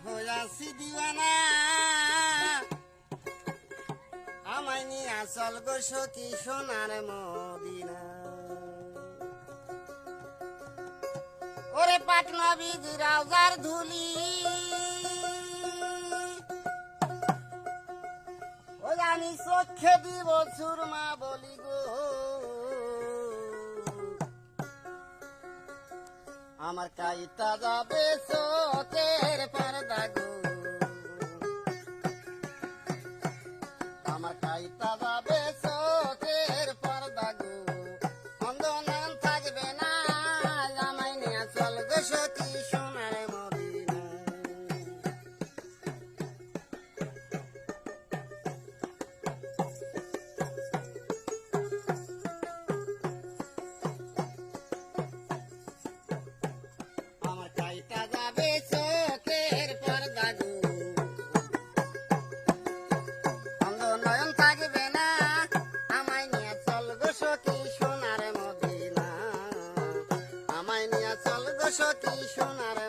হইয়াছি দিওয়ানা আমায় নিয়া চল গো সখী সোনার মদিনা ওরে পাটনা বিধি রাজার ধুলি ওই আমি চোখে দিব সুরমা বলি গো আমার কাইতা যাবে চোখের পর্দা গো আমার কাইতা যাবে চোখের পর্দা গো অন্ধনান থাকবে না আমায় নিয়ে চল গো সখী সোনার মদিনা আমার কাইতা যাবে চোখের পর্দা গো অন্ধনয়ন থাকবে না আমায় নিয়ে চল গো সখী সোনার মদিনা আমায় নিয়ে চল গো সখী সোনার